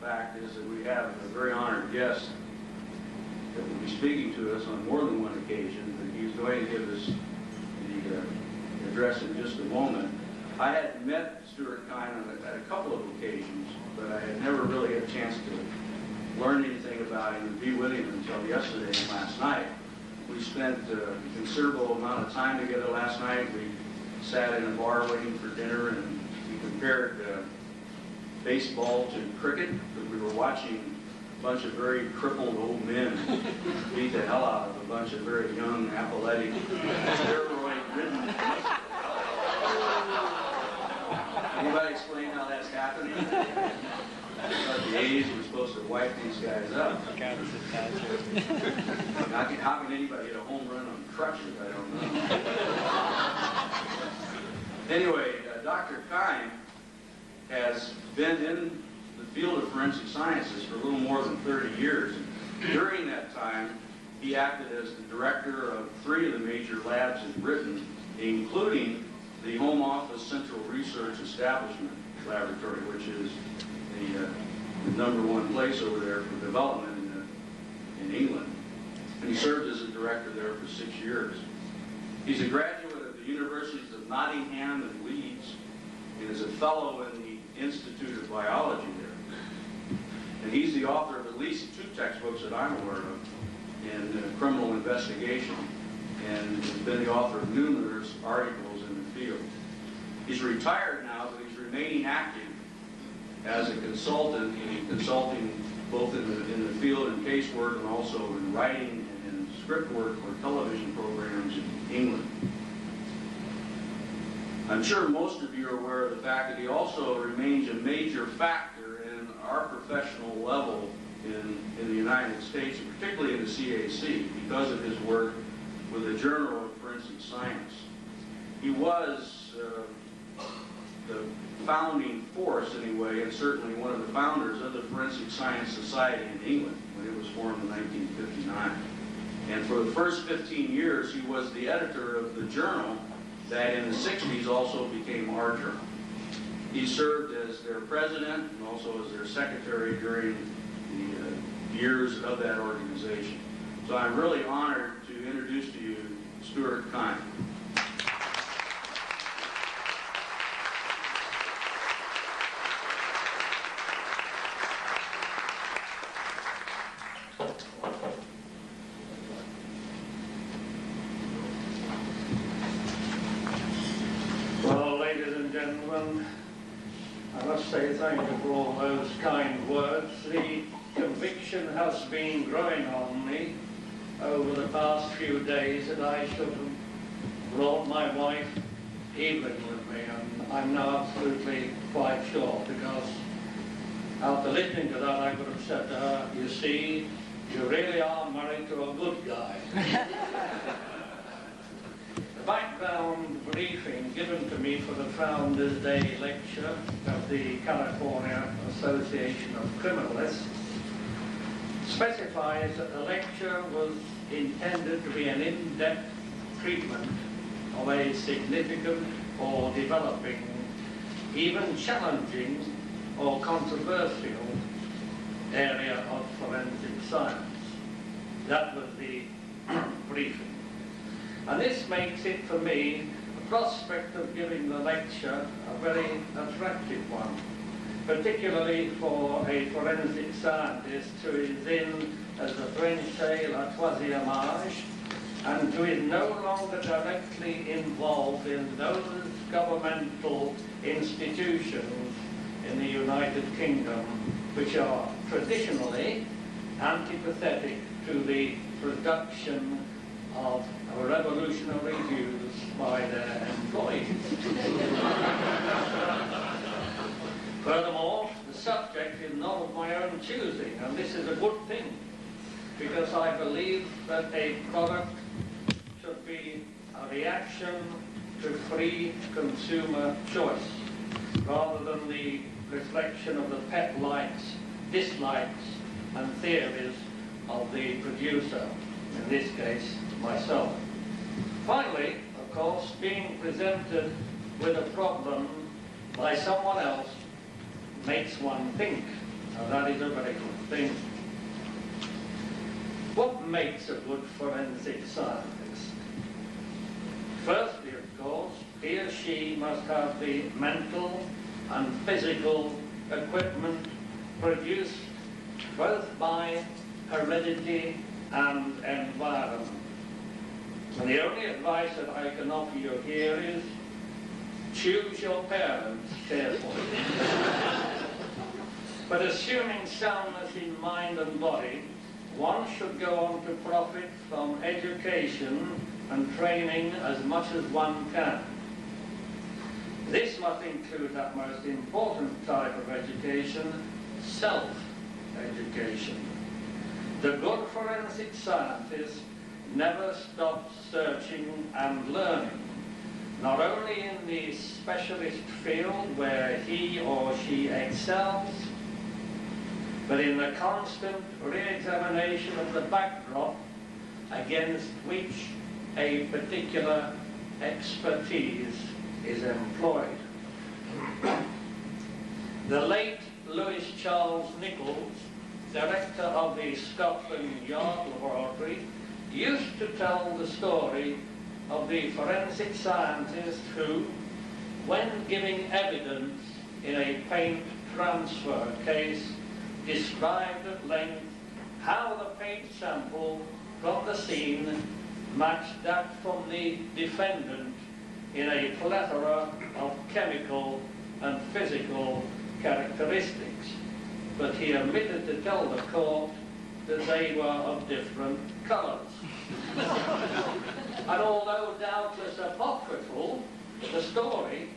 fact is that we have a very honored guest that will be speaking to us on more than one occasion, but he's going to give us the address in just a moment. I had met Stuart Kine at a couple of occasions, but I had never really had a chance to learn anything about him and be with him until yesterday and last night. We spent a considerable amount of time together last night. We sat in a bar waiting for dinner, and we compared baseball to cricket, because we were watching a bunch of very crippled old men beat the hell out of a bunch of very young, athletic, steroid-ridden. Anybody explain how that's happening? About the A's were supposed to wipe these guys up. How can anybody get a home run on crutches? I don't know. Anyway, Dr. Kine has been in the field of forensic sciences for a little more than 30 years. During that time, he acted as the director of 3 of the major labs in Britain, including the Home Office Central Research Establishment Laboratory, which is the #1 place over there for development in England. And he served as a director there for 6 years. He's a graduate of the Universities of Nottingham and Leeds, and is a fellow in the Institute of Biology there. And he's the author of at least 2 textbooks that I'm aware of in criminal investigation, and has been the author of numerous articles in the field. He's retired now, but he's remaining active as a consultant, consulting both in the field in casework and also in writing and in script work for television programs in England. I'm sure most of you are aware of the fact that he also remains a major factor in our professional level in the United States, and particularly in the CAC, because of his work with the Journal of Forensic Science. He was the founding force, anyway, and certainly one of the founders of the Forensic Science Society in England when it was formed in 1959. And for the first 15 years, he was the editor of the journal that in the 60s also became our journal. He served as their president and also as their secretary during the years of that organization. So I'm really honored to introduce to you Stuart Kine. Well, ladies and gentlemen, I must say thank you for all those kind words. The conviction has been growing on me over the past few days that I should have brought my wife Evelyn with me, and I'm now absolutely quite sure, because after listening to that I could have said to her, you see, you really are married to a good guy. The background briefing given to me for the Founders Day lecture of the California Association of Criminalists specifies that the lecture was intended to be an in-depth treatment of a significant or developing, even challenging or controversial area of forensic science. That was the briefing. And this makes it, for me, the prospect of giving the lecture a very attractive one, particularly for a forensic scientist who is in, as the French say, la troisième âge, and who is no longer directly involved in those governmental institutions in the United Kingdom which are traditionally antipathetic to the production of revolutionary views by their employees. Furthermore, the subject is not of my own choosing, and this is a good thing, because I believe that a product should be a reaction to free consumer choice, rather than the reflection of the pet likes, dislikes, and theories of the producer, in this case, myself. Finally, of course, being presented with a problem by someone else makes one think, and that is a very good thing. What makes a good forensic scientist? Firstly, of course, he or she must have the mental and physical equipment produced both by heredity and environment. And the only advice that I can offer you here is choose your parents carefully. But assuming soundness in mind and body, one should go on to profit from education and training as much as one can. This must include that most important type of education, self-education. The good forensic scientist never stops searching and learning, not only in the specialist field where he or she excels, but in the constant re-examination of the backdrop against which a particular expertise is employed. The late Lewis Charles Nichols, director of the Scotland Yard Laboratory, used to tell the story of the forensic scientist who, when giving evidence in a paint transfer case, described at length how the paint sample from the scene matched that from the defendant in a plethora of chemical and physical characteristics. But he omitted to tell the court that they were of different colours. And although doubtless apocryphal, the story,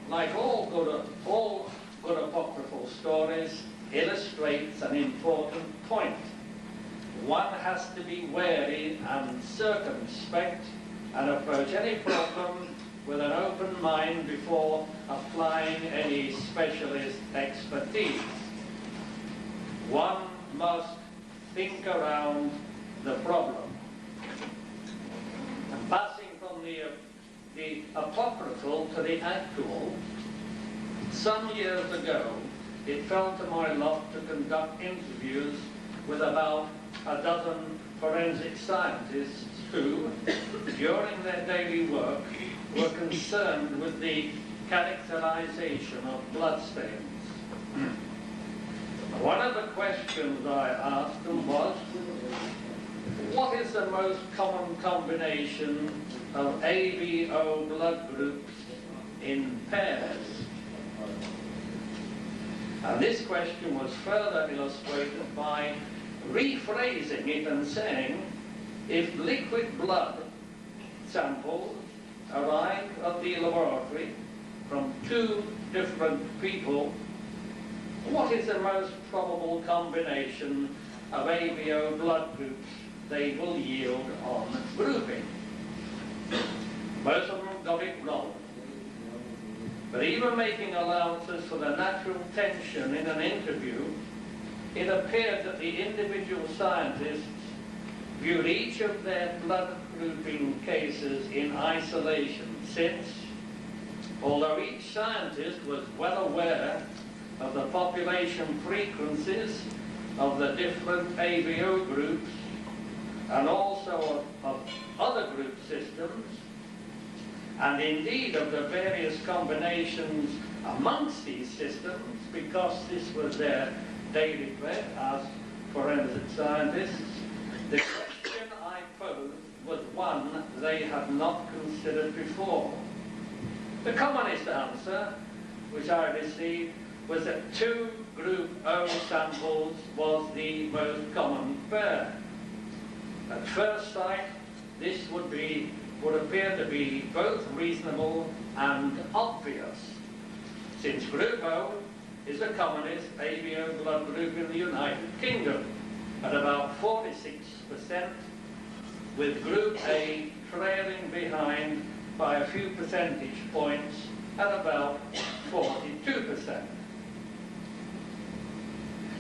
like all good apocryphal stories, illustrates an important point. One has to be wary and circumspect and approach any problem with an open mind before applying any specialist expertise. One must think around the problem. And passing from the apocryphal to the actual, some years ago, it fell to my lot to conduct interviews with about a dozen forensic scientists who, during their daily work, were concerned with the characterization of bloodstains. One of the questions I asked them was, what is the most common combination of ABO blood groups in pairs? And this question was further illustrated by rephrasing it and saying, if liquid blood samples arrive at the laboratory from two different people, what is the most probable combination of ABO blood groups they will yield on grouping? Most of them got it wrong. But even making allowances for the natural tension in an interview, it appeared that the individual scientists viewed each of their blood grouping cases in isolation, since, although each scientist was well aware of the population frequencies of the different ABO groups and also of other group systems, and indeed of the various combinations amongst these systems, because this was their daily bread as forensic scientists, the question I posed was one they had not considered before. The commonest answer, which I received, was that two group O samples was the most common pair. At first sight, this would appear to be both reasonable and obvious, since group O is the commonest ABO blood group in the United Kingdom at about 46%, with group A trailing behind by a few percentage points at about 42%.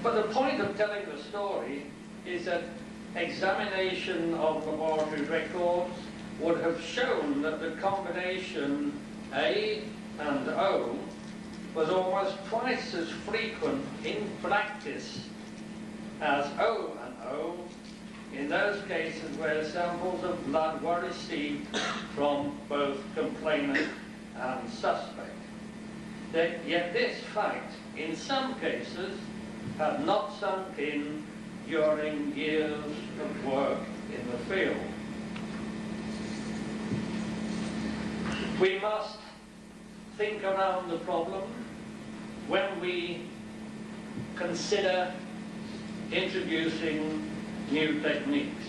But the point of telling the story is that examination of laboratory records would have shown that the combination A and O was almost twice as frequent in practice as O&O in those cases where samples of blood were received from both complainant and suspect. Yet this fact, in some cases, had not sunk in during years of work in the field. We must think around the problem when we consider introducing new techniques.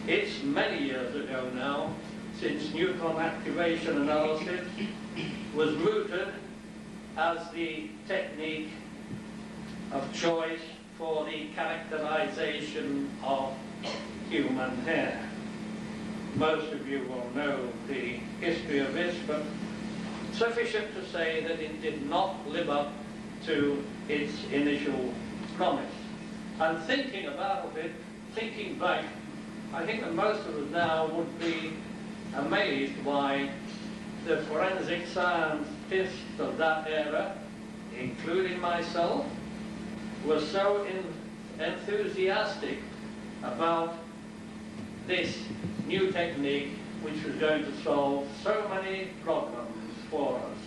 It's many years ago now since neutron activation analysis was mooted as the technique of choice for the characterization of human hair. Most of you will know the history of this, but sufficient to say that it did not live up to its initial promise. And thinking about it, thinking back, I think that most of us now would be amazed why the forensic scientists of that era, including myself, were so enthusiastic about this new technique which was going to solve so many problems for us.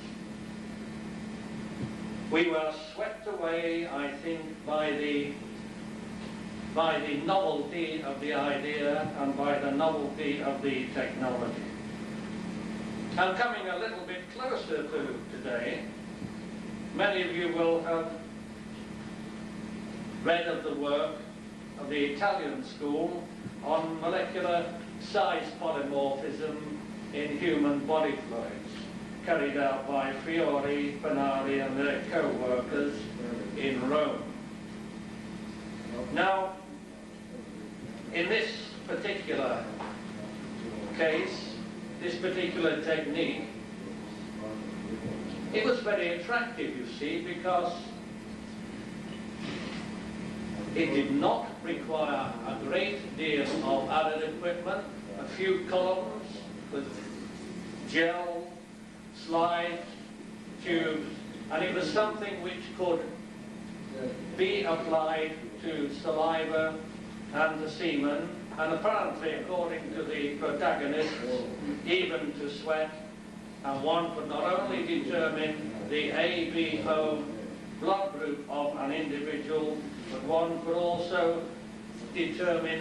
We were swept away, I think, by the novelty of the idea and by the novelty of the technology. And coming a little bit closer to today, many of you will have read of the work of the Italian school on molecular size polymorphism in human body fluids, carried out by Fiori, Panari and their co-workers in Rome. Now, in this particular case, this particular technique, it was very attractive, you see, because it did not require a great deal of added equipment, a few columns with gel, slides, tubes, and it was something which could be applied to saliva and the semen, and apparently, according to the protagonists, even to sweat, and one could not only determine the ABO blood group of an individual, but one could also determine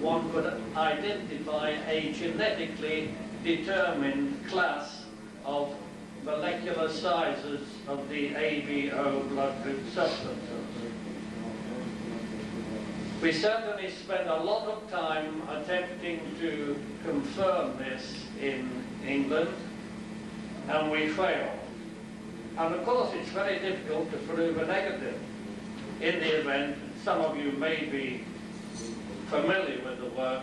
one could identify a genetically determined class of molecular sizes of the ABO blood group substances. We certainly spent a lot of time attempting to confirm this in England, and we failed. And of course it's very difficult to prove a negative. In the event, some of you may be familiar with the work,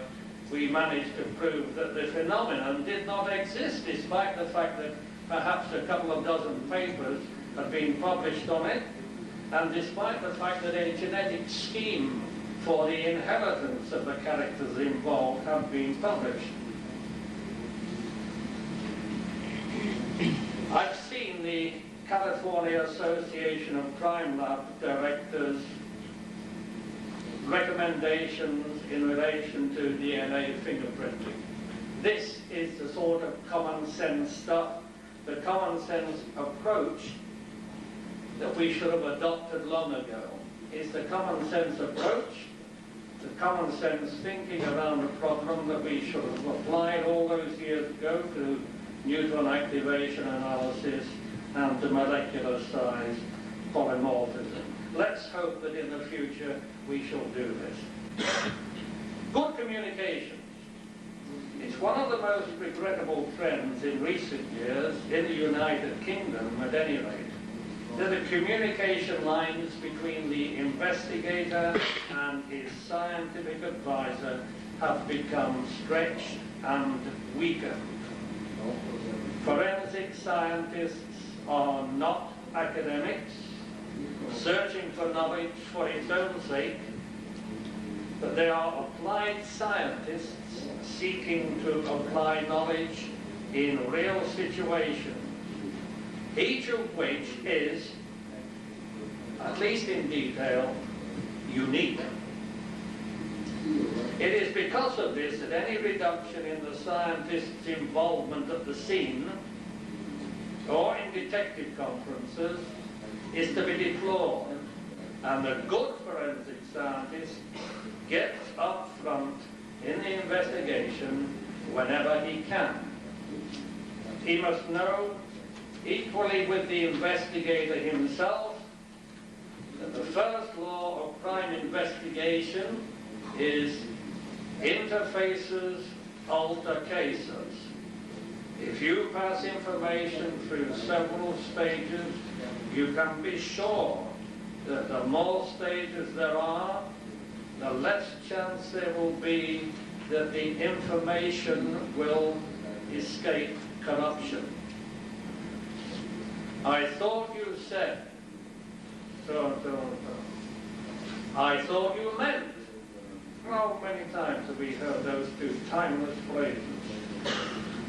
we managed to prove that the phenomenon did not exist, despite the fact that perhaps a couple of dozen papers had been published on it, and despite the fact that a genetic scheme for the inheritance of the characters involved have been published. I've seen the California Association of Crime Lab Directors recommendations in relation to DNA fingerprinting. This is the sort of common sense stuff, the common sense approach that we should have adopted long ago. It's the common sense approach, the common sense thinking around the problem that we should have applied all those years ago to neutron activation analysis and to molecular size polymorphism. Let's hope that in the future we shall do this. Good communications. It's one of the most regrettable trends in recent years, in the United Kingdom at any rate, that the communication lines between the investigator and his scientific advisor have become stretched and weakened. Forensic scientists are not academics, searching for knowledge for its own sake, but they are applied scientists seeking to apply knowledge in real situations each of which is, at least in detail, unique. It is because of this that any reduction in the scientist's involvement at the scene or in detective conferences is to be deplored, and the good forensic scientist gets up front in the investigation whenever he can. He must know, equally with the investigator himself, that the first law of crime investigation is interfaces alter cases. If you pass information through several stages, you can be sure that the more stages there are, the less chance there will be that the information will escape corruption. I thought you said so. I thought you meant. How many times have we heard those two timeless phrases?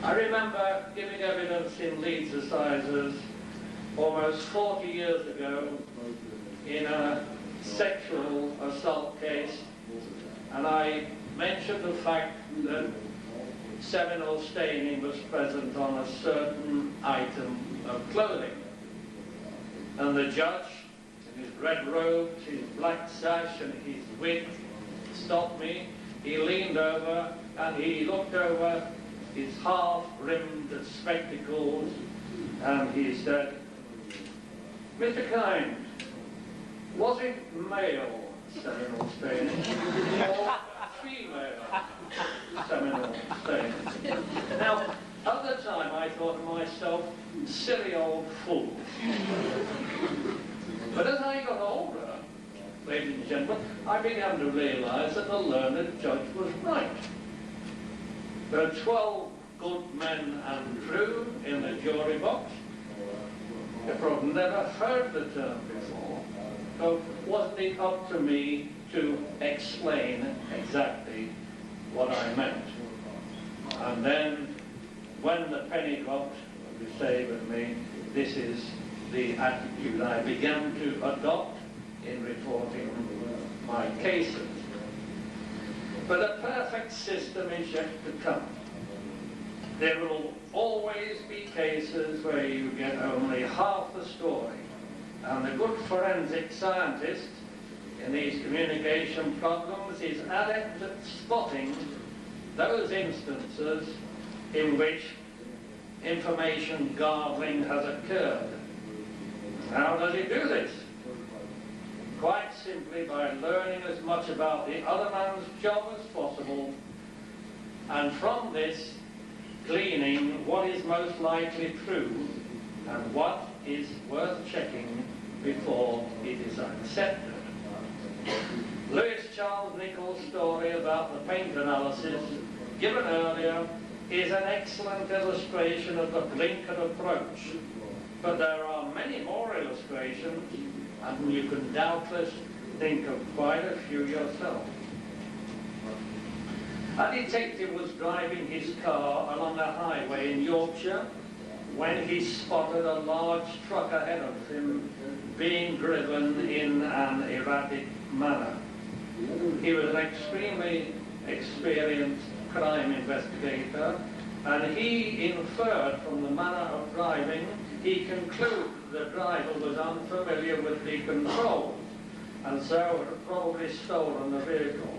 I remember giving evidence in Leeds Assizes almost 40 years ago in a sexual assault case, and I mentioned the fact that seminal staining was present on a certain item of clothing. And the judge, in his red robes, his black sash and his wig, stopped me. He leaned over and he looked over his half-rimmed spectacles and he said, "Mr. Kind, was it male seminal staining or female seminal staining?" Now, at the time I thought to myself, silly old fool. But as I got older, ladies and gentlemen, I began to realize that the learned judge was right. There are 12 good men and true in the jury box. I've probably never heard the term before, so wasn't it up to me to explain exactly what I meant? And then, when the penny dropped, you say with me, this is the attitude I began to adopt in reporting my cases. But a perfect system is yet to come. There will always be cases where you get only half the story, and the good forensic scientist in these communication problems is adept at spotting those instances in which information gargling has occurred. How does he do this? Quite simply by learning as much about the other man's job as possible, and from this gleaning what is most likely true and what is worth checking before it is accepted. Lewis Charles Nichols' story about the paint analysis given earlier is an excellent illustration of the blinkered approach, but there are many more illustrations, and you can doubtless think of quite a few yourself. A detective was driving his car along a highway in Yorkshire when he spotted a large truck ahead of him being driven in an erratic manner. He was an extremely experienced crime investigator, and he inferred from the manner of driving, he concluded the driver was unfamiliar with the controls, and so had probably stolen the vehicle.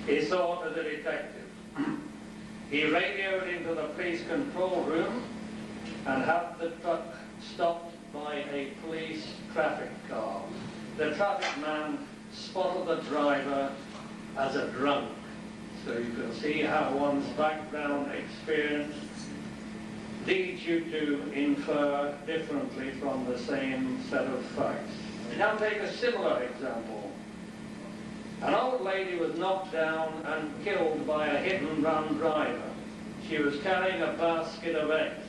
He thought as a detective. He radioed into the police control room and had the truck stopped by a police traffic car. The traffic man spotted the driver as a drunk. So you can see how one's background experience leads you to infer differently from the same set of facts. Now take a similar example. An old lady was knocked down and killed by a hit-and-run driver. She was carrying a basket of eggs,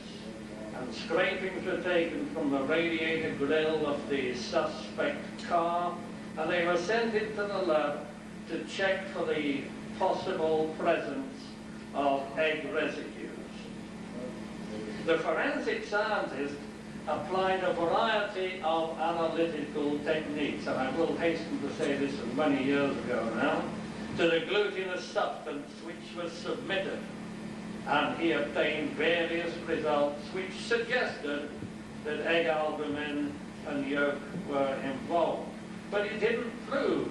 and scrapings were taken from the radiator grill of the suspect car, and they were sent into the lab to check for the possible presence of egg residues. The forensic scientist applied a variety of analytical techniques, and I will hasten to say this was many years ago now, to the glutinous substance which was submitted, and he obtained various results which suggested that egg albumin and yolk were involved. But it didn't prove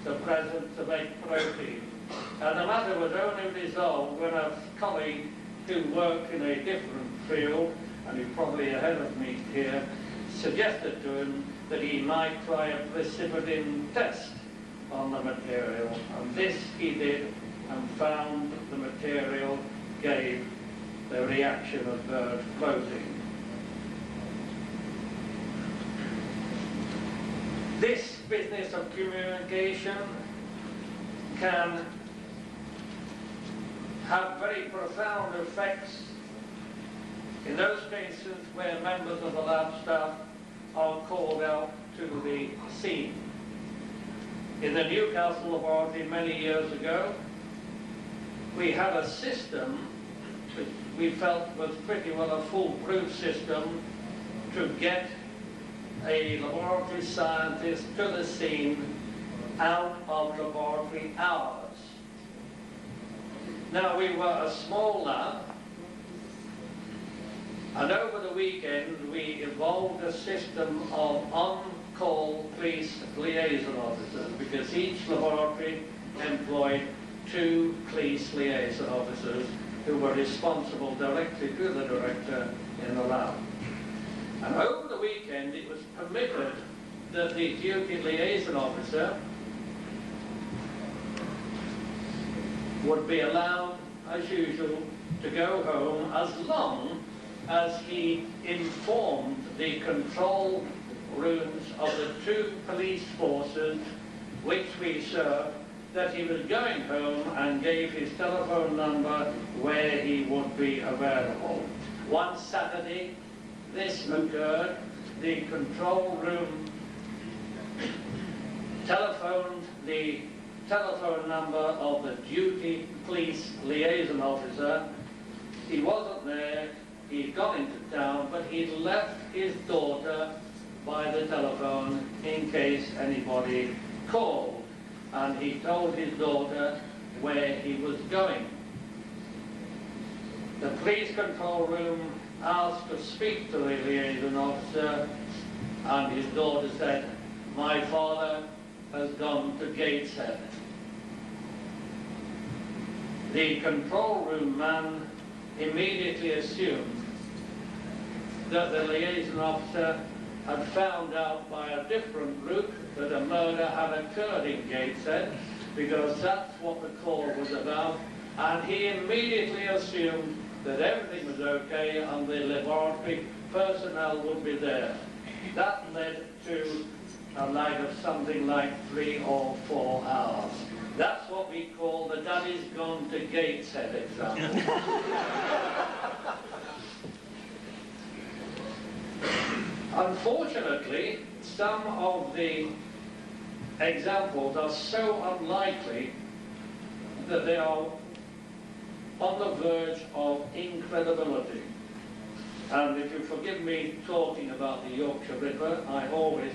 the presence of egg protein, and the matter was only resolved when a colleague who worked in a different field, and who's probably ahead of me here, suggested to him that he might try a precipitin test on the material, and this he did and found the material gave the reaction of bird floating. This business of communication can have very profound effects in those cases where members of the lab staff are called out to the scene. In the Newcastle laboratory many years ago, we had a system which we felt was pretty well a foolproof system to get a laboratory scientist to the scene out of laboratory hours. Now, we were a small lab, and over the weekend we evolved a system of on-call police liaison officers, because each laboratory employed 2 police liaison officers who were responsible directly to the director in the lab. And over the weekend it was permitted that the duty liaison officer would be allowed, as usual, to go home as long as he informed the control rooms of the 2 police forces which we served that he was going home, and gave his telephone number where he would be available. One Saturday, this occurred. The control room telephoned the telephone number of the duty police liaison officer. He wasn't there, he'd gone into town, but he'd left his daughter by the telephone in case anybody called. And he told his daughter where he was going. The police control room asked to speak to the liaison officer, and his daughter said, "My father has gone to Gateshead." The control room man immediately assumed that the liaison officer had found out by a different route that a murder had occurred in Gateshead, because that's what the call was about, and he immediately assumed that everything was okay and the laboratory personnel would be there. That led to a lag of something like 3 or 4 hours. That's what we call the "Daddy's gone to Gateshead" example. Unfortunately, some of the examples are so unlikely that they are on the verge of incredibility. And if you forgive me talking about the Yorkshire Ripper, I always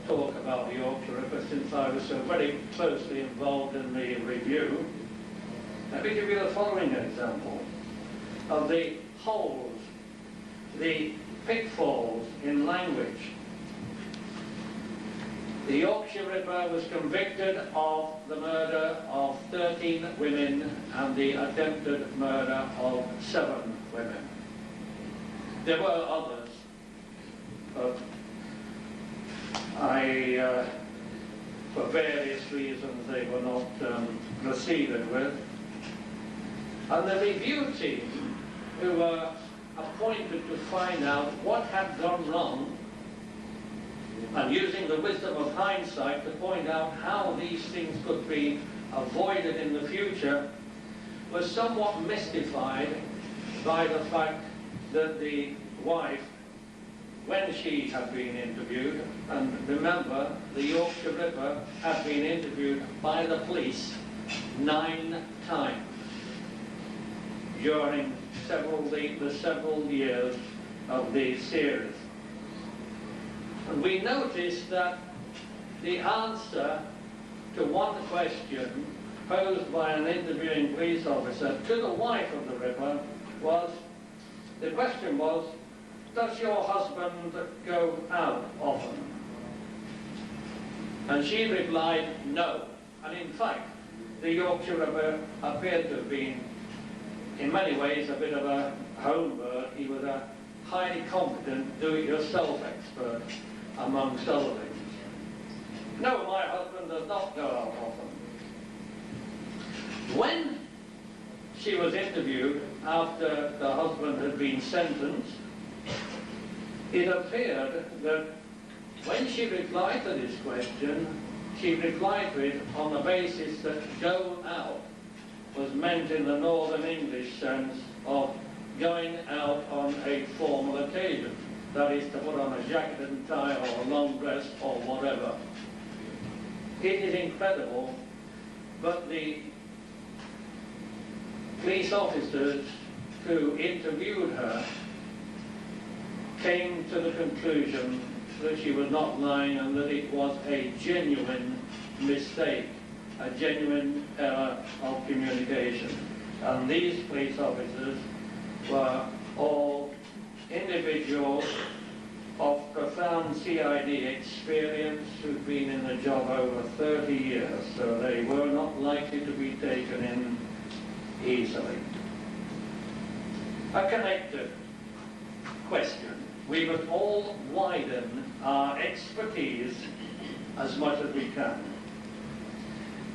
talk about the Yorkshire Ripper since I was so very closely involved in the review. Let me give you the following example of the holes, the pitfalls in language. The Yorkshire Ripper was convicted of the murder of 13 women and the attempted murder of 7 women. There were others, but for various reasons, they were not proceeded with. And the review team, who were appointed to find out what had gone wrong, and using the wisdom of hindsight to point out how these things could be avoided in the future, was somewhat mystified by the fact that the wife, when she had been interviewed, and remember, the Yorkshire Ripper had been interviewed by the police 9 times during the several years of the series. And we noticed that the answer to one question posed by an interviewing police officer to the wife of the Ripper was, the question was, does your husband go out often? And she replied, no. And in fact, the Yorkshire Ripper appeared to have been, in many ways, a bit of a home bird. He was a highly competent do-it-yourself expert, amongst other things. No, my husband does not go out often. When she was interviewed after the husband had been sentenced, it appeared that when she replied to this question, she replied to it on the basis that go out was meant in the Northern English sense of going out on a formal occasion. That is, to put on a jacket and tie or a long dress or whatever. It is incredible, but the police officers who interviewed her came to the conclusion that she was not lying and that it was a genuine mistake, a genuine error of communication. And these police officers were all individuals of profound CID experience who'd been in the job over 30 years, so they were not likely to be taken in easily. A connected question. We must all widen our expertise as much as we can.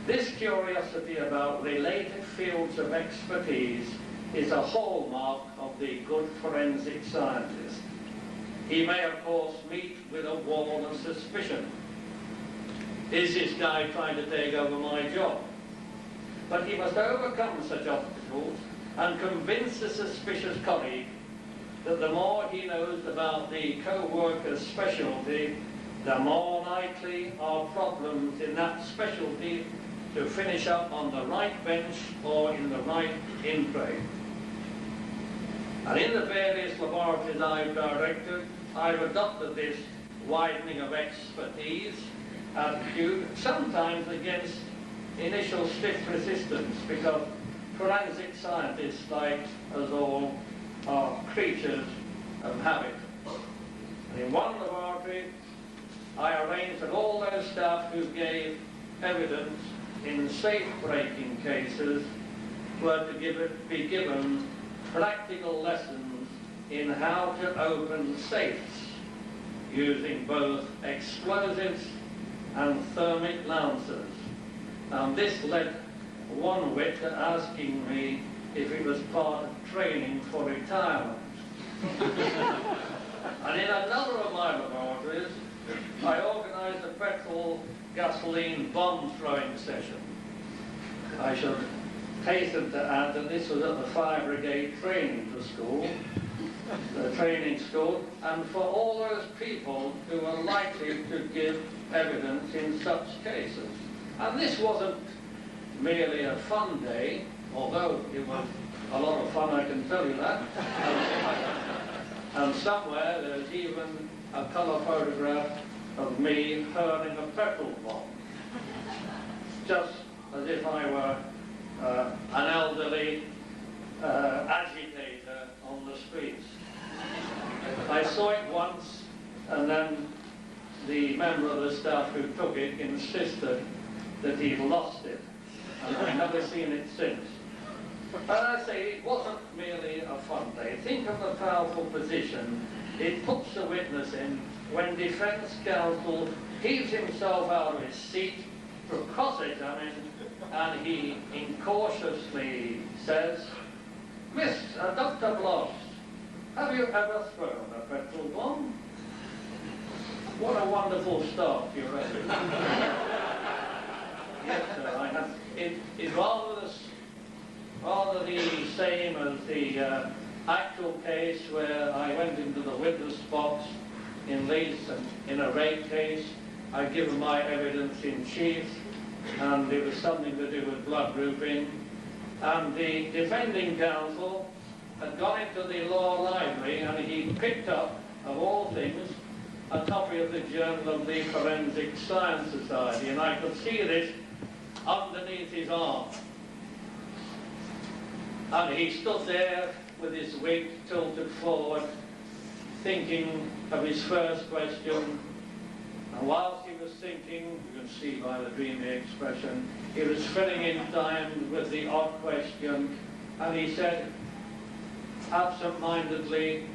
This curiosity about related fields of expertise is a hallmark of the good forensic scientist. He may, of course, meet with a wall of suspicion. Is this guy trying to take over my job? But he must overcome such obstacles and convince a suspicious colleague that the more he knows about the co-worker's specialty, the more likely are problems in that specialty to finish up on the right bench or in the right in-tray. And in the various laboratories I've directed, I've adopted this widening of expertise attitude, sometimes against initial stiff resistance, because forensic scientists, like us all, are creatures of habit. And in one laboratory, I arranged that all those staff who gave evidence in safe-breaking cases were to be given practical lessons in how to open safes using both explosives and thermic lancers. And this led one wit to asking me if it was part of training for retirement. And in another of my laboratories, I organized a petrol gasoline bomb throwing session. I should hasten to add that this was at the Fire Brigade training school, and for all those people who were likely to give evidence in such cases. And this wasn't merely a fun day, although it was a lot of fun, I can tell you that. And somewhere there's even a colour photograph of me hurling a petrol bomb, just as if I were an elderly agitator on the streets. I saw it once, and then the member of the staff who took it insisted that he'd lost it, and I've never seen it since. And I say, it wasn't merely a fun day. Think of the powerful position it puts the witness in when defense counsel heaves himself out of his seat to cross-examine, and he incautiously says, Miss Dr. Bloss, have you ever thrown a petrol bomb? What a wonderful start to your evidence. Yes, sir, I have. It's rather the same as the actual case where I went into the witness box in Leeds and in a rape case. I'd given my evidence in chief, and it was something to do with blood grouping. And the defending counsel had gone into the law library, and he picked up, of all things, a copy of the Journal of the Forensic Science Society, and I could see this underneath his arm. And he stood there with his wig tilted forward, thinking of his first question. And whilst he was thinking, you can see by the dreamy expression, he was filling in time with the odd question, and he said, absent-mindedly,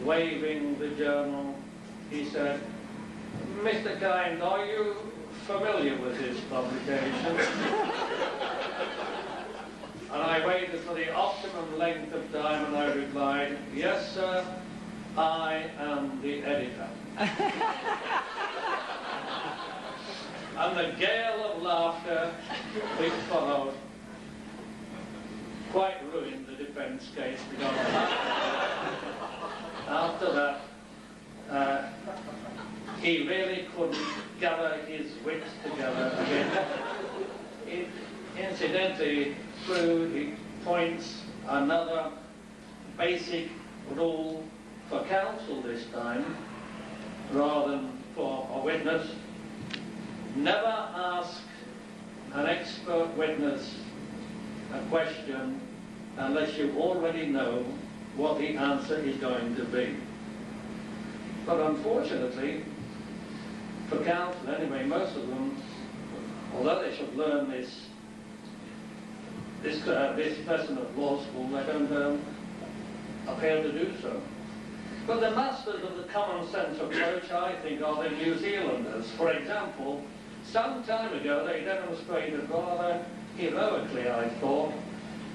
waving the journal, he said, "Mr. Kind, are you familiar with this publication?" And I waited for the optimum length of time, and I replied, "Yes, sir, I am the editor." And the gale of laughter which followed quite ruined the defence case, because after that, he really couldn't gather his wits together again. Incidentally, through he points another basic rule for counsel this time, rather than for a witness. Never ask an expert witness a question unless you already know what the answer is going to be. But unfortunately, for counsel anyway, most of them, although they should learn this lesson of law school, they don't appear to do so. But the masters of the common sense approach, I think, are the New Zealanders. For example, some time ago they demonstrated rather heroically, I thought,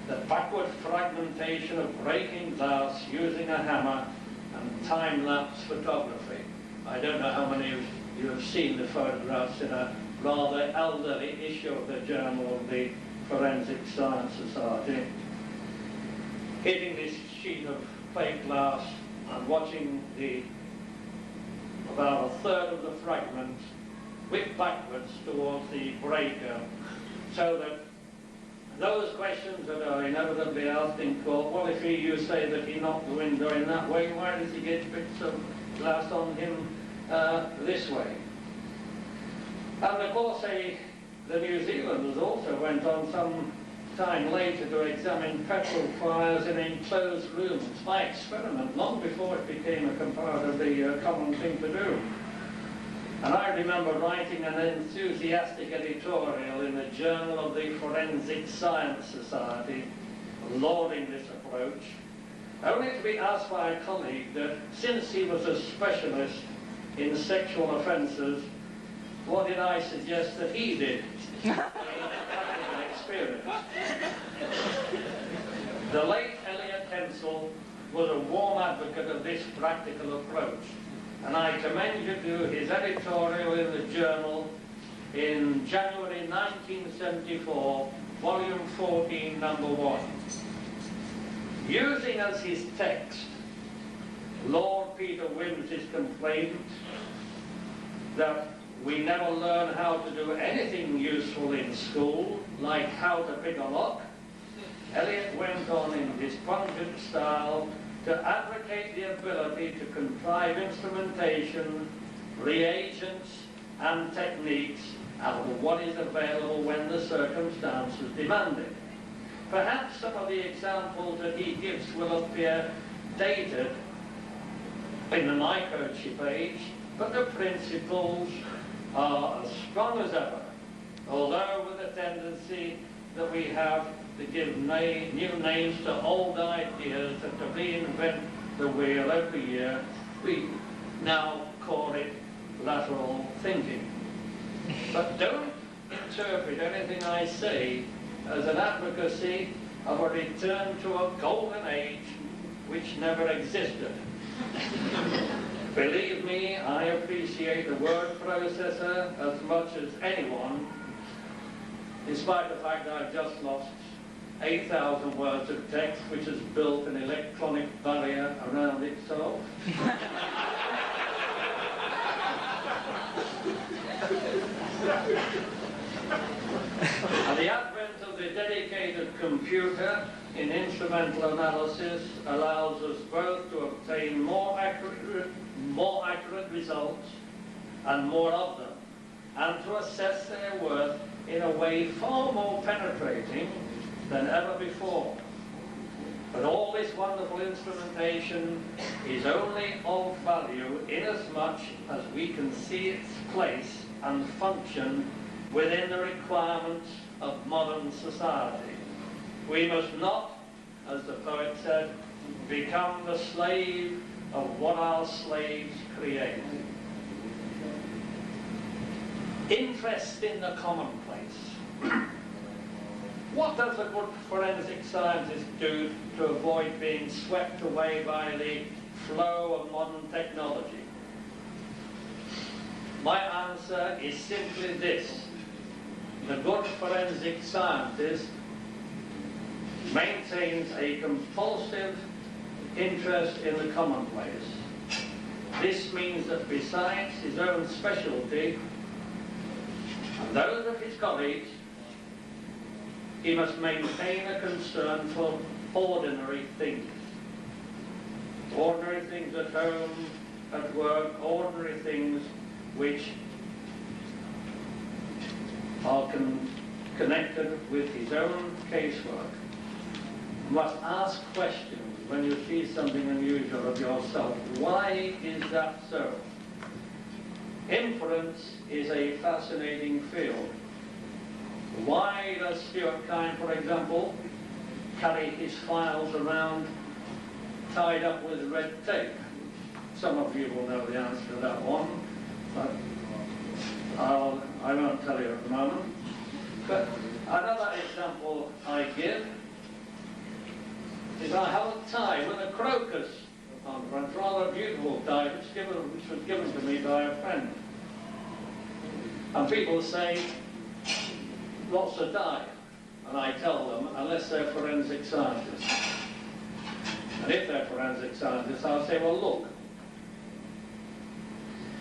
the backward fragmentation of breaking glass using a hammer and time-lapse photography. I don't know how many of you have seen the photographs in a rather elderly issue of the Journal of the Forensic Science Society. Hitting this sheet of plate glass and watching about a third of the fragment whip backwards towards the breaker, so that those questions that are inevitably asked in court, well, if you say that he knocked the window in that way, why does he get bits of glass on him this way? And of course, the New Zealanders also went on some time later to examine petrol fires in enclosed rooms by experiment, long before it became a comparatively common thing to do. And I remember writing an enthusiastic editorial in the Journal of the Forensic Science Society, lauding this approach, only to be asked by a colleague that since he was a specialist in sexual offences, what did I suggest that he did? Experience. The late Elliot Hensel was a warm advocate of this practical approach, and I commend you to his editorial in the journal in January 1974, volume 14, number 1. Using as his text Lord Peter Wimsey's complaint that we never learn how to do anything useful in school, like how to pick a lock, Elliot went on in his pungent style to advocate the ability to contrive instrumentation, reagents, and techniques out of what is available when the circumstances demand it. Perhaps some of the examples that he gives will appear dated in the microchip age, but the principles are as strong as ever, although with a tendency that we have to give new names to old ideas and to reinvent the wheel every year. We now call it lateral thinking. But don't interpret anything I say as an advocacy of a return to a golden age which never existed. Believe me, I appreciate the word processor as much as anyone, despite the fact that I've just lost 8,000 words of text, which has built an electronic barrier around itself. And the advent of the dedicated computer in instrumental analysis allows us both to obtain more accurate more accurate results and more of them, and to assess their worth in a way far more penetrating than ever before. But all this wonderful instrumentation is only of value inasmuch as we can see its place and function within the requirements of modern society. We must not, as the poet said, become the slave of what our slaves create. Interest in the commonplace. What does a good forensic scientist do to avoid being swept away by the flow of modern technology? My answer is simply this. The good forensic scientist maintains a compulsive interest in the commonplace. This means that besides his own specialty and those of his colleagues, he must maintain a concern for ordinary things. Ordinary things at home, at work, ordinary things which are connected with his own casework. You must ask questions when you see something unusual of yourself. Why is that so? Inference is a fascinating field. Why does Stuart Kine, for example, carry his files around tied up with red tape? Some of you will know the answer to that one, but I won't tell you at the moment. But another example I give is I have a tie with a crocus on the front, rather a beautiful tie which was given to me by a friend. And people say, what's a die? And I tell them, unless they're forensic scientists. And if they're forensic scientists, I'll say, well, look,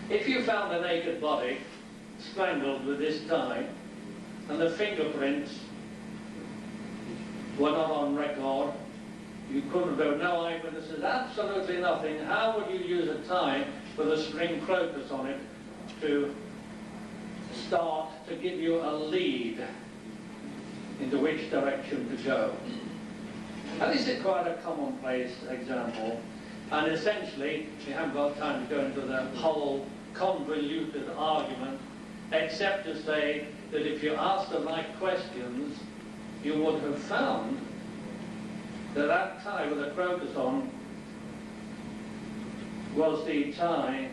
if you found a naked body strangled with this tie, and the fingerprints were not on record, you couldn't have no eyewitnesses, absolutely nothing, how would you use a tie with a string crocus on it to start to give you a lead into which direction to go? And this is quite a commonplace example, and essentially we haven't got time to go into the whole convoluted argument, except to say that if you ask the right questions, you would have found that that tie with a crocus on was the tie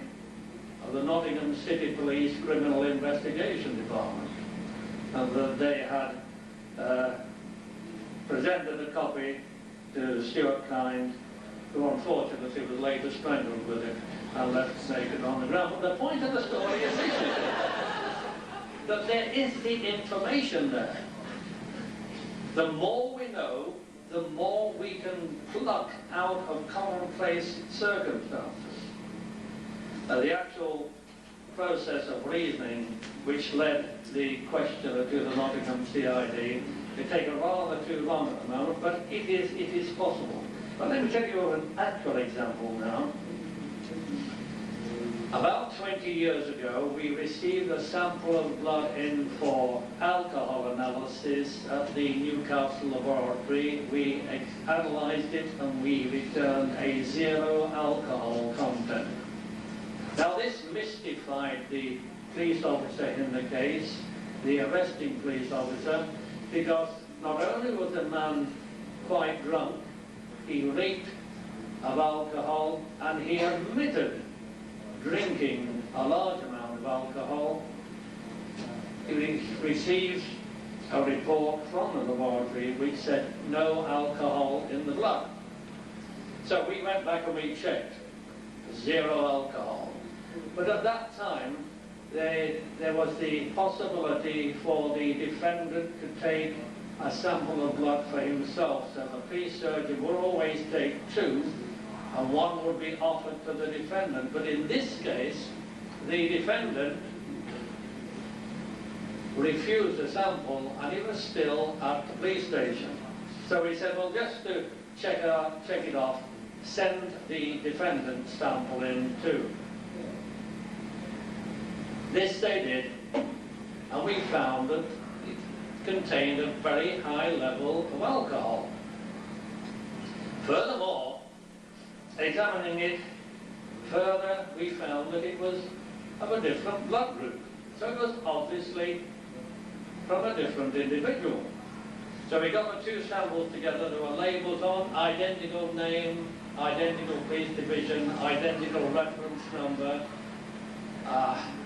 of the Nottingham City Police Criminal Investigation Department, and that they had presented a copy to Stuart Kine, who unfortunately was later strangled with it and left naked on the ground. But the point of the story is this, that there is the information there. The more we know, the more we can pluck out of commonplace circumstances. The actual process of reasoning which led the questioner to the Nottingham CID, it taken rather too long at the moment, but it is possible. But let me tell you of an actual example now. About 20 years ago, we received a sample of blood in for alcohol analysis at the Newcastle laboratory. We analysed it and we returned a 0 alcohol content. Now this mystified the police officer in the case, the arresting police officer, because not only was the man quite drunk, he reeked of alcohol and he admitted drinking a large amount of alcohol. He received a report from the laboratory which said no alcohol in the blood. So we went back and we checked, 0 alcohol. But at that time, there was the possibility for the defendant to take a sample of blood for himself. So the police surgeon would always take 2, and 1 would be offered to the defendant. But in this case, the defendant refused a sample, and he was still at the police station. So we said, well, just to check it off, send the defendant's sample in too. This they did, and we found that it contained a very high level of alcohol. Furthermore, examining it further, we found that it was of a different blood group. So it was obviously from a different individual. So we got the two samples together, there were labels on, identical name, identical police division, identical reference number,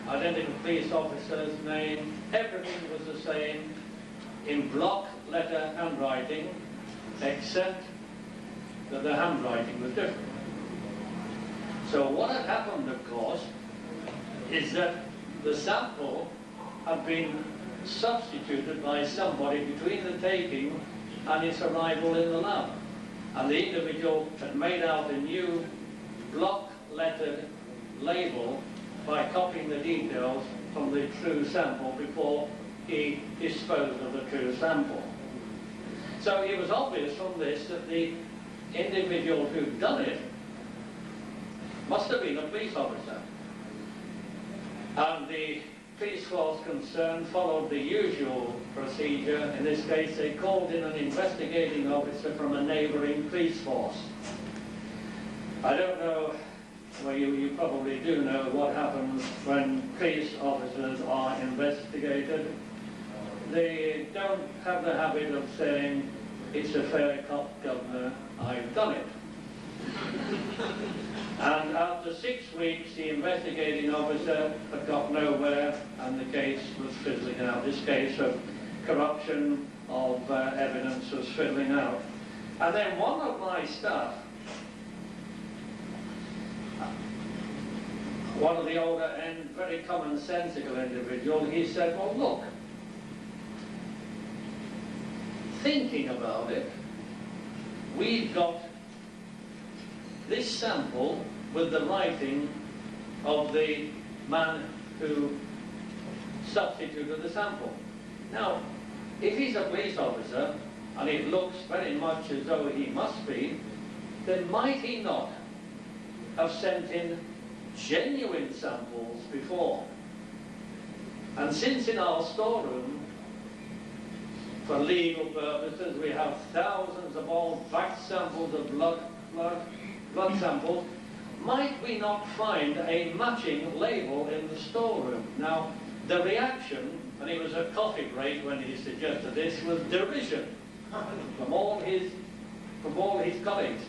identical police officer's name, everything was the same in block letter handwriting, except that the handwriting was different. So what had happened, of course, is that the sample had been substituted by somebody between the taking and its arrival in the lab. And the individual had made out a new block-lettered label by copying the details from the true sample before he disposed of the true sample. So it was obvious from this that the individual who'd done it must have been a police officer. And the police force concerned followed the usual procedure. In this case, they called in an investigating officer from a neighbouring police force. I don't know, well, you probably do know what happens when police officers are investigated. They don't have the habit of saying, "It's a fair cop, Governor, I've done it." And after 6 weeks, the investigating officer had got nowhere, and the case was fizzling out. This case of corruption of evidence was fizzling out. And then one of my staff, one of the older and very commonsensical individual, he said, "Well, look, thinking about it, we've got this sample with the writing of the man who substituted the sample. Now, if he's a police officer, and it looks very much as though he must be, then might he not have sent in genuine samples before? And since in our storeroom, for legal purposes, we have thousands of old back samples of blood samples, might we not find a matching label in the storeroom?" Now, the reaction, and it was a coffee break when he suggested this, was derision from all his colleagues.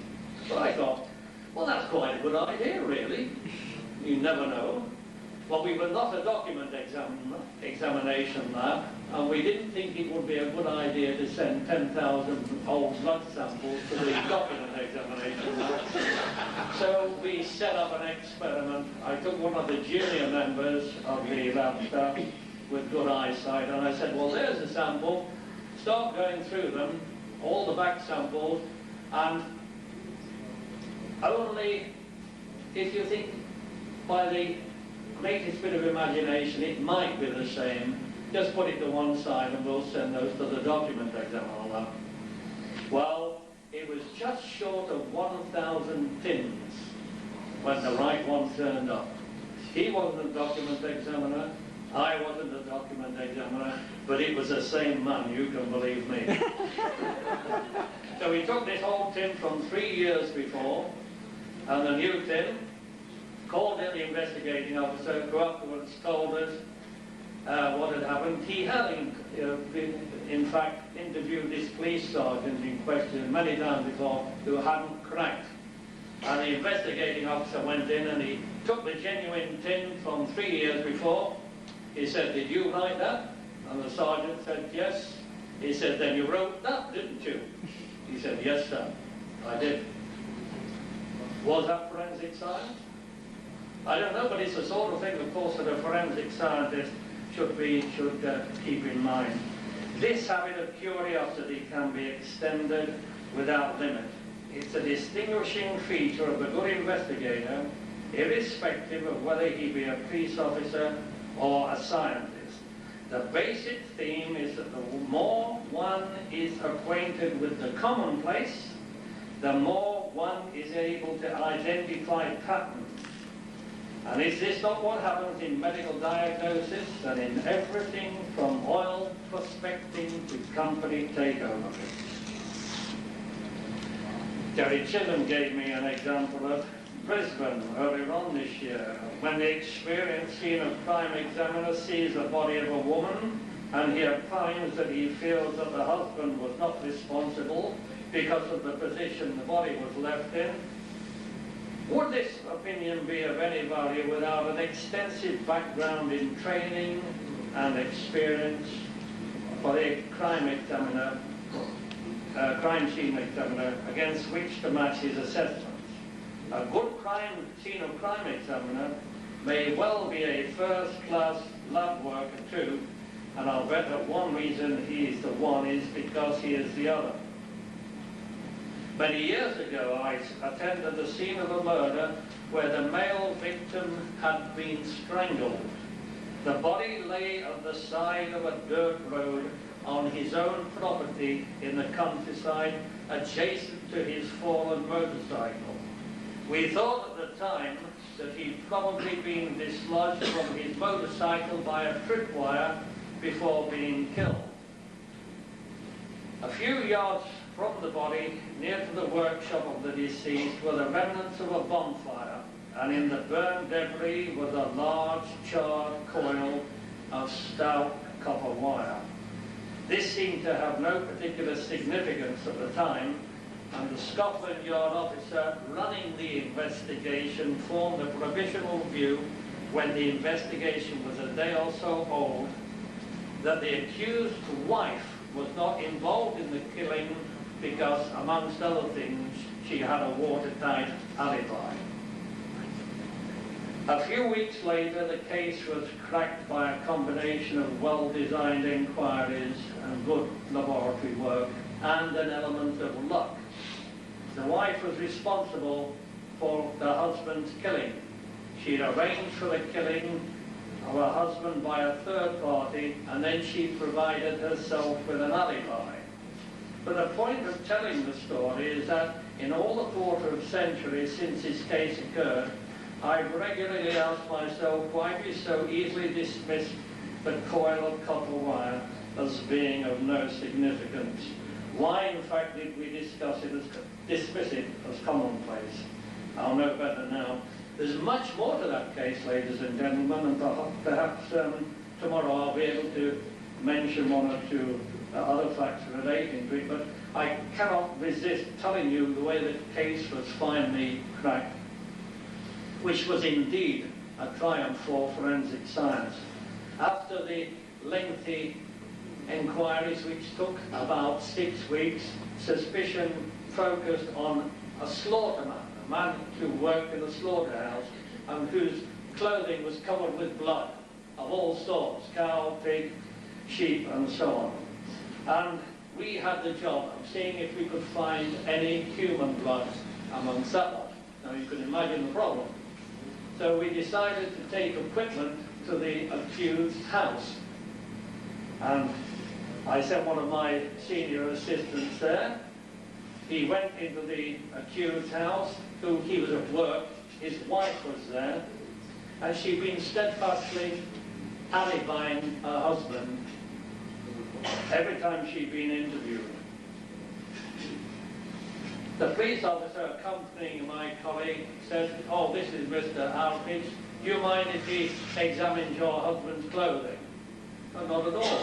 But I thought, well, that's quite a good idea, really. You never know. Well, we were not a document examination lab, and we didn't think it would be a good idea to send 10,000 old blood samples to the document examination lab. So we set up an experiment. I took one of the junior members of the lab staff with good eyesight, and I said, "Well, there's a sample. Start going through them, all the back samples, and only if you think by the latest bit of imagination it might be the same, just put it to one side and we'll send those to the document examiner." Well, it was just short of 1,000 tins when the right one turned up. He wasn't a document examiner, I wasn't a document examiner, but it was the same man, you can believe me. So we took this old tin from 3 years before, and the new tin, called in the investigating officer, who afterwards told us what had happened. He had, in fact, interviewed this police sergeant in question many times before, who hadn't cracked. And the investigating officer went in and he took the genuine tin from 3 years before. He said, "Did you write that?" And the sergeant said, "Yes." He said, "Then you wrote that, didn't you?" He said, "Yes, sir, I did." Was that forensic science? I don't know, but it's the sort of thing, of course, that a forensic scientist should keep in mind. This habit of curiosity can be extended without limit. It's a distinguishing feature of a good investigator, irrespective of whether he be a police officer or a scientist. The basic theme is that the more one is acquainted with the commonplace, the more one is able to identify patterns. And is this not what happens in medical diagnosis and in everything from oil prospecting to company takeover? Jerry Chisholm gave me an example of Brisbane earlier on this year, when the experienced scene of crime examiner sees the body of a woman and he opines that he feels that the husband was not responsible because of the position the body was left in. Would this opinion be of any value without an extensive background in training and experience for the crime examiner, crime scene examiner, against which to match his assessments? A good scene of crime examiner may well be a first-class lab worker too, and I'll bet that one reason he is the one is because he is the other. Many years ago, I attended the scene of a murder where the male victim had been strangled. The body lay on the side of a dirt road on his own property in the countryside, adjacent to his fallen motorcycle. We thought at the time that he'd probably been dislodged from his motorcycle by a tripwire before being killed. A few yards from the body, near to the workshop of the deceased, were the remnants of a bonfire, and in the burned debris was a large charred coil of stout copper wire. This seemed to have no particular significance at the time, and the Scotland Yard officer running the investigation formed a provisional view, when the investigation was a day or so old, that the accused's wife was not involved in the killing because, amongst other things, she had a watertight alibi. A few weeks later, the case was cracked by a combination of well-designed inquiries and good laboratory work and an element of luck. The wife was responsible for the husband's killing. She'd arranged for the killing of her husband by a third party, and then she provided herself with an alibi. But the point of telling the story is that in all the quarter of century since this case occurred, I've regularly asked myself why we so easily dismiss the coil of copper wire as being of no significance. Why, in fact, did we dismiss it as commonplace? I'll know better now. There's much more to that case, ladies and gentlemen, and perhaps tomorrow I'll be able to mention one or two other facts relating to it, but I cannot resist telling you the way the case was finally cracked, which was indeed a triumph for forensic science. After the lengthy inquiries, which took about 6 weeks, suspicion focused on a slaughterman, a man who worked in a slaughterhouse and whose clothing was covered with blood of all sorts, cow, pig, sheep, and so on. And we had the job of seeing if we could find any human blood amongst that lot. Now you can imagine the problem. So we decided to take equipment to the accused's house. And I sent one of my senior assistants there. He went into the accused's house, he was at work, his wife was there, and she'd been steadfastly alibying her husband every time she'd been interviewed. The police officer accompanying my colleague said, "Oh, this is Mr. Alpage. Do you mind if he examines your husband's clothing?" "Oh, not at all."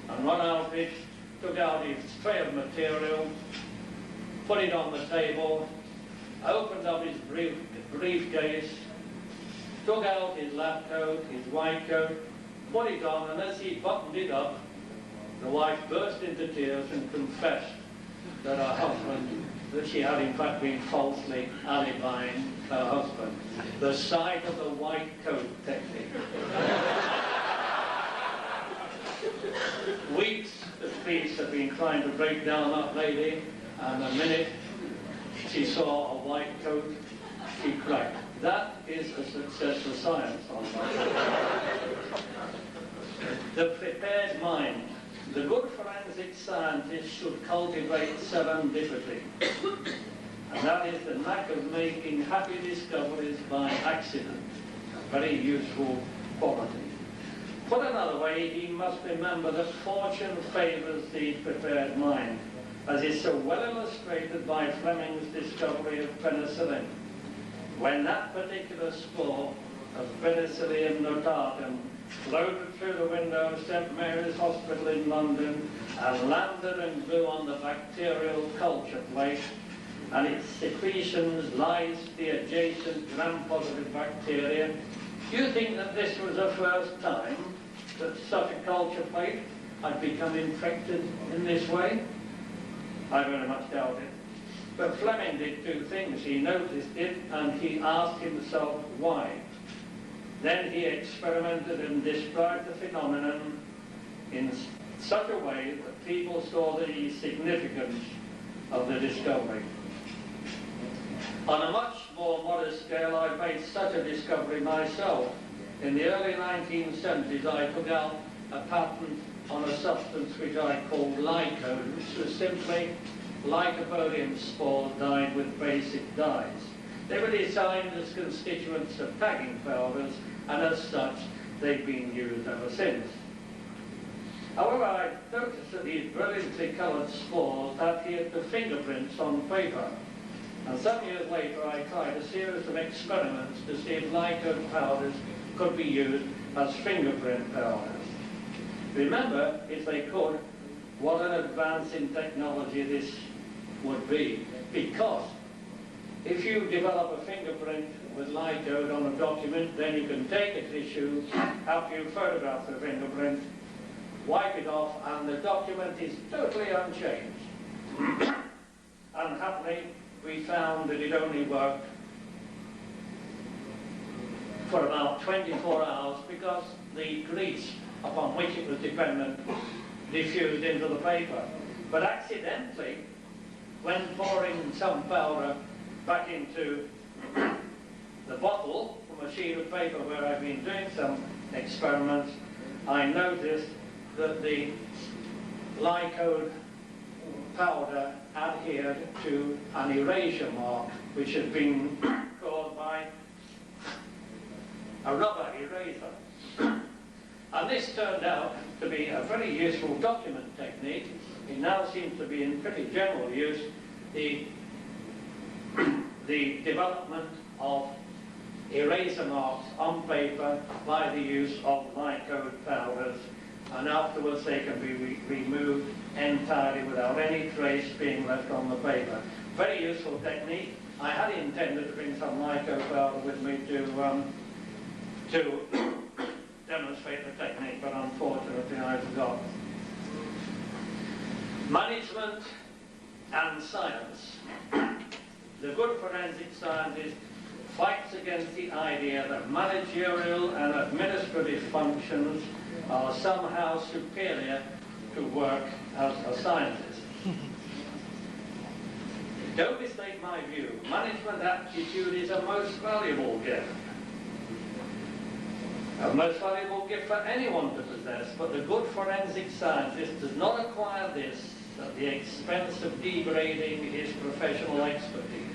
And Ron Alpage took out his tray of material, put it on the table, opened up his briefcase, took out his lab coat, his white coat, put it on, and as he buttoned it up, the wife burst into tears and confessed that her husband, that she had in fact been falsely alibying her husband. The sight of the white coat technique. Weeks the police had been trying to break down that lady, and the minute she saw a white coat, she cracked. That is a success for science, on the prepared mind. The good forensic scientist should cultivate serendipity. And that is the knack of making happy discoveries by accident. very useful quality. Put another way, he must remember that fortune favours the prepared mind, as is so well illustrated by Fleming's discovery of penicillin. When that particular spore of Penicillium notatum floated through the window of St. Mary's Hospital in London and landed and grew on the bacterial culture plate, and its secretions lysed the adjacent gram-positive bacteria, do you think that this was the first time that such a culture plate had become infected in this way? I very much doubt it. But Fleming did two things. He noticed it and he asked himself why. Then he experimented and described the phenomenon in such a way that people saw the significance of the discovery. On a much more modest scale, I made such a discovery myself. In the early 1970s, I took out a patent on a substance which I called Lycode, which was simply Lycopodium spores dyed with basic dyes. They were designed as constituents of packing powders, and as such, they've been used ever since. However, I noticed that these brilliantly coloured spores adhered to fingerprints on paper. And some years later, I tried a series of experiments to see if Lycode powders could be used as fingerprint powders. Remember, if they could, what an advance in technology this would be. Because if you develop a fingerprint with Lycode on a document, then you can take a tissue after you've photographed the fingerprint, wipe it off, and the document is totally unchanged. Unhappily, we found that it only worked for about 24 hours because the grease upon which it was dependent diffused into the paper. But accidentally, when pouring some powder back into the bottle from a sheet of paper where I've been doing some experiments, I noticed that the Lycode powder adhered to an erasure mark which had been caused by a rubber eraser. And this turned out to be a very useful document technique. It now seems to be in pretty general use, the development of eraser marks on paper by the use of Lycode powders, and afterwards they can be removed entirely without any trace being left on the paper. Very useful technique. I had intended to bring some Lycode powder with me to demonstrate the technique, but unfortunately I forgot. Management and science. The good forensic scientist fights against the idea that managerial and administrative functions are somehow superior to work as a scientist. Don't mistake my view. Management aptitude is a most valuable gift. A most valuable gift for anyone to possess, but the good forensic scientist does not acquire this at the expense of degrading his professional expertise.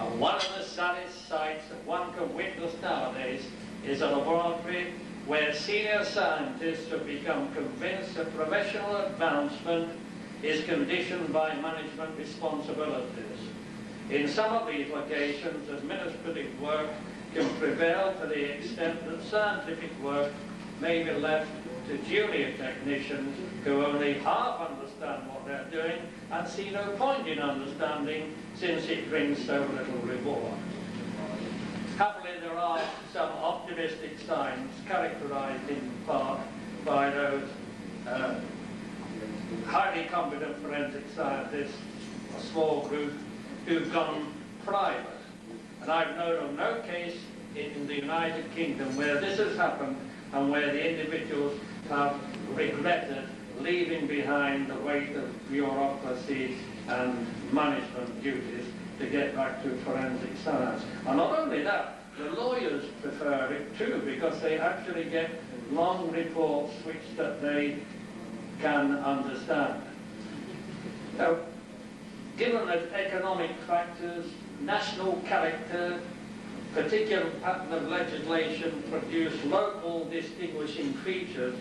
And one of the saddest sights that one can witness nowadays is a laboratory where senior scientists have become convinced that professional advancement is conditioned by management responsibilities. In some of these locations, administrative work can prevail to the extent that scientific work may be left to junior technicians who only half understand what they're doing and see no point in understanding since it brings so little reward. Happily, there are some optimistic signs characterized in part by those highly competent forensic scientists, a small group, who've gone private. And I've known of no case in the United Kingdom where this has happened and where the individuals have regretted leaving behind the weight of bureaucracy and management duties to get back to forensic science. And not only that, the lawyers prefer it too, because they actually get long reports that they can understand. Now, given that economic factors, national character, particular pattern of legislation produced local distinguishing features,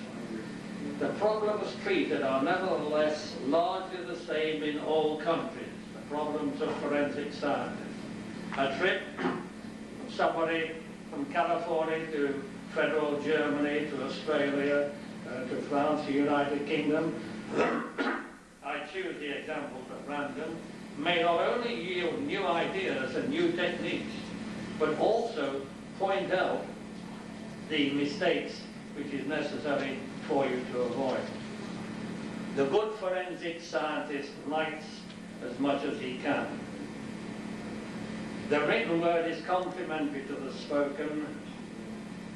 the problems treated are nevertheless largely the same in all countries, the problems of forensic science. A trip from somebody from California to federal Germany, to Australia, to France, the United Kingdom, I choose the examples at random, may not only yield new ideas and new techniques, but also point out the mistakes which is necessary for you to avoid. The good forensic scientist writes as much as he can. The written word is complementary to the spoken,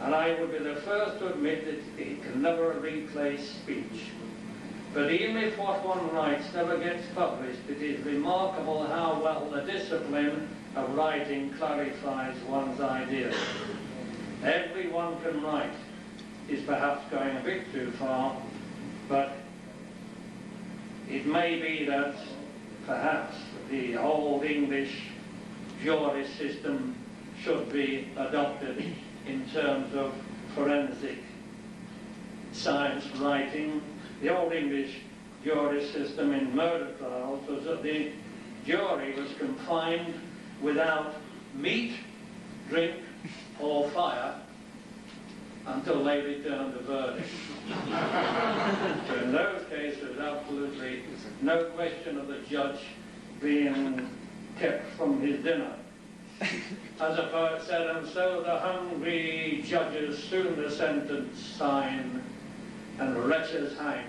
and I would be the first to admit that it can never replace speech. But even if what one writes never gets published, it is remarkable how well the discipline of writing clarifies one's ideas. Everyone can write is perhaps going a bit too far, but it may be that perhaps the old English jury system should be adopted in terms of forensic science writing. The old English jury system in murder trials was that the jury was confined without meat, drink, or fire until they returned a verdict. So in those cases, absolutely no question of the judge being kept from his dinner. As a poet said, and so the hungry judges soon the sentence sign, and wretches hang,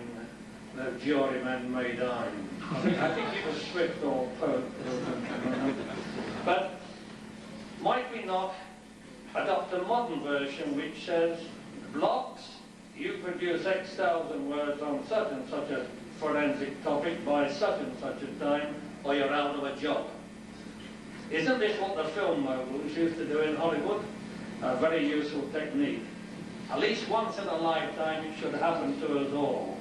the jurymen may dine. I think it was Swift or Pope. But might we not adopt a modern version which says, blocks, you produce X thousand words on such and such a forensic topic by such and such a time, or you're out of a job. Isn't this what the film moguls used to do in Hollywood? A very useful technique. At least once in a lifetime it should happen to us all.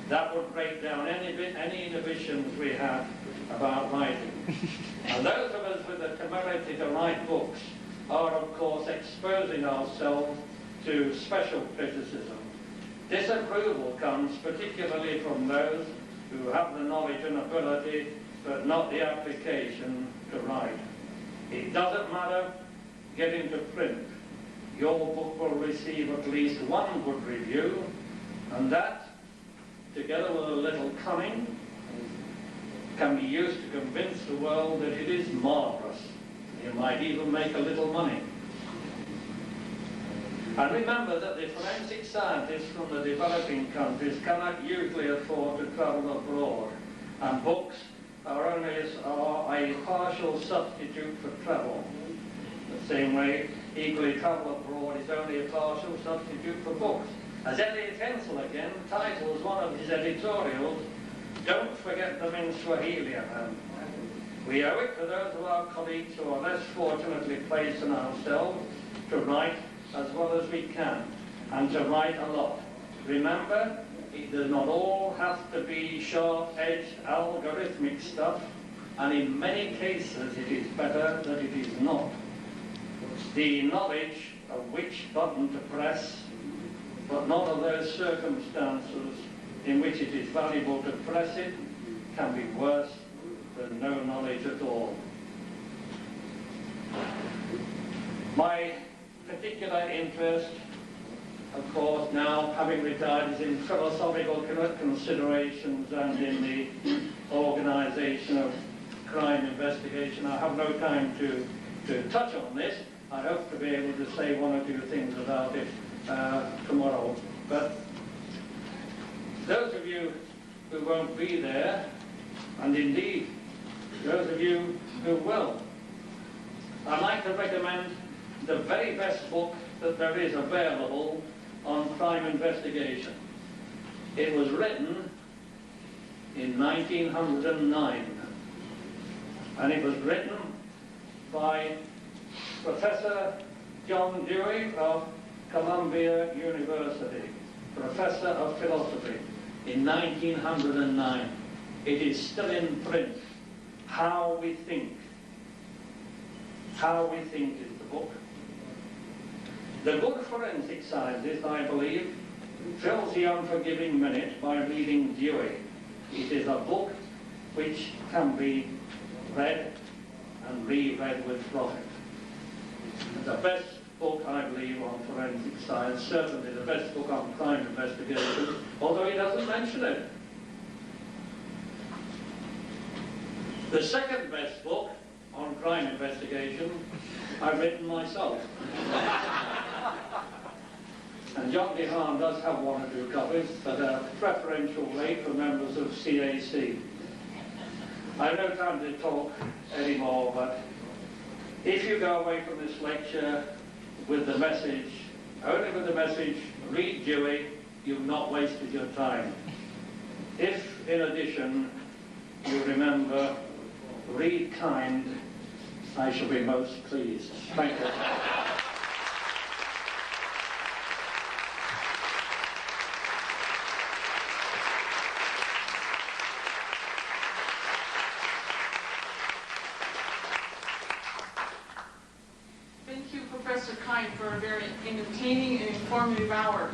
That would break down any inhibitions we have about writing. And those of us with the temerity to write books are, of course, exposing ourselves to special criticism. Disapproval comes particularly from those who have the knowledge and ability, but not the application to write. It doesn't matter, get into print. Your book will receive at least one good review, and that, together with a little cunning, can be used to convince the world that it is marvellous. You might even make a little money. And remember that the forensic scientists from the developing countries cannot usually afford to travel abroad, and books are a partial substitute for travel. The same way, equally, travel abroad is only a partial substitute for books. As Eddie Hensel again titles one of his editorials, "Don't forget them in Swahili." We owe it to those of our colleagues who are less fortunately placed than ourselves to write as well as we can, and to write a lot. Remember, it does not all have to be sharp-edged algorithmic stuff, and in many cases it is better that it is not. The knowledge of which button to press, but not of those circumstances in which it is valuable to press it, can be worse than no knowledge at all. My particular interest, of course, now having retired, is in philosophical considerations and in the organisation of crime investigation. I have no time to touch on this. I hope to be able to say one or two things about it tomorrow. But those of you who won't be there, and indeed those of you who will, I'd like to recommend the very best book that there is available on crime investigation. It was written in 1909, and it was written by Professor John Dewey of Columbia University, Professor of Philosophy, in 1909. It is still in print. How We Think. How We Think is the book. The good forensic scientist, I believe, fills the unforgiving minute by reading Dewey. It is a book which can be read and reread with profit. The best book, I believe, on forensic science, certainly the best book on crime investigation, although he doesn't mention it. The second best book on crime investigation I've written myself. And John DeHaan does have one or two copies at a preferential rate for members of CAC. I have no time to talk anymore, but if you go away from this lecture with the message, only with the message, read Dewey, you've not wasted your time. If, in addition, you remember, read Kind, I shall be most pleased. Thank you. Thank you, Professor Kind, for a very entertaining and informative hour.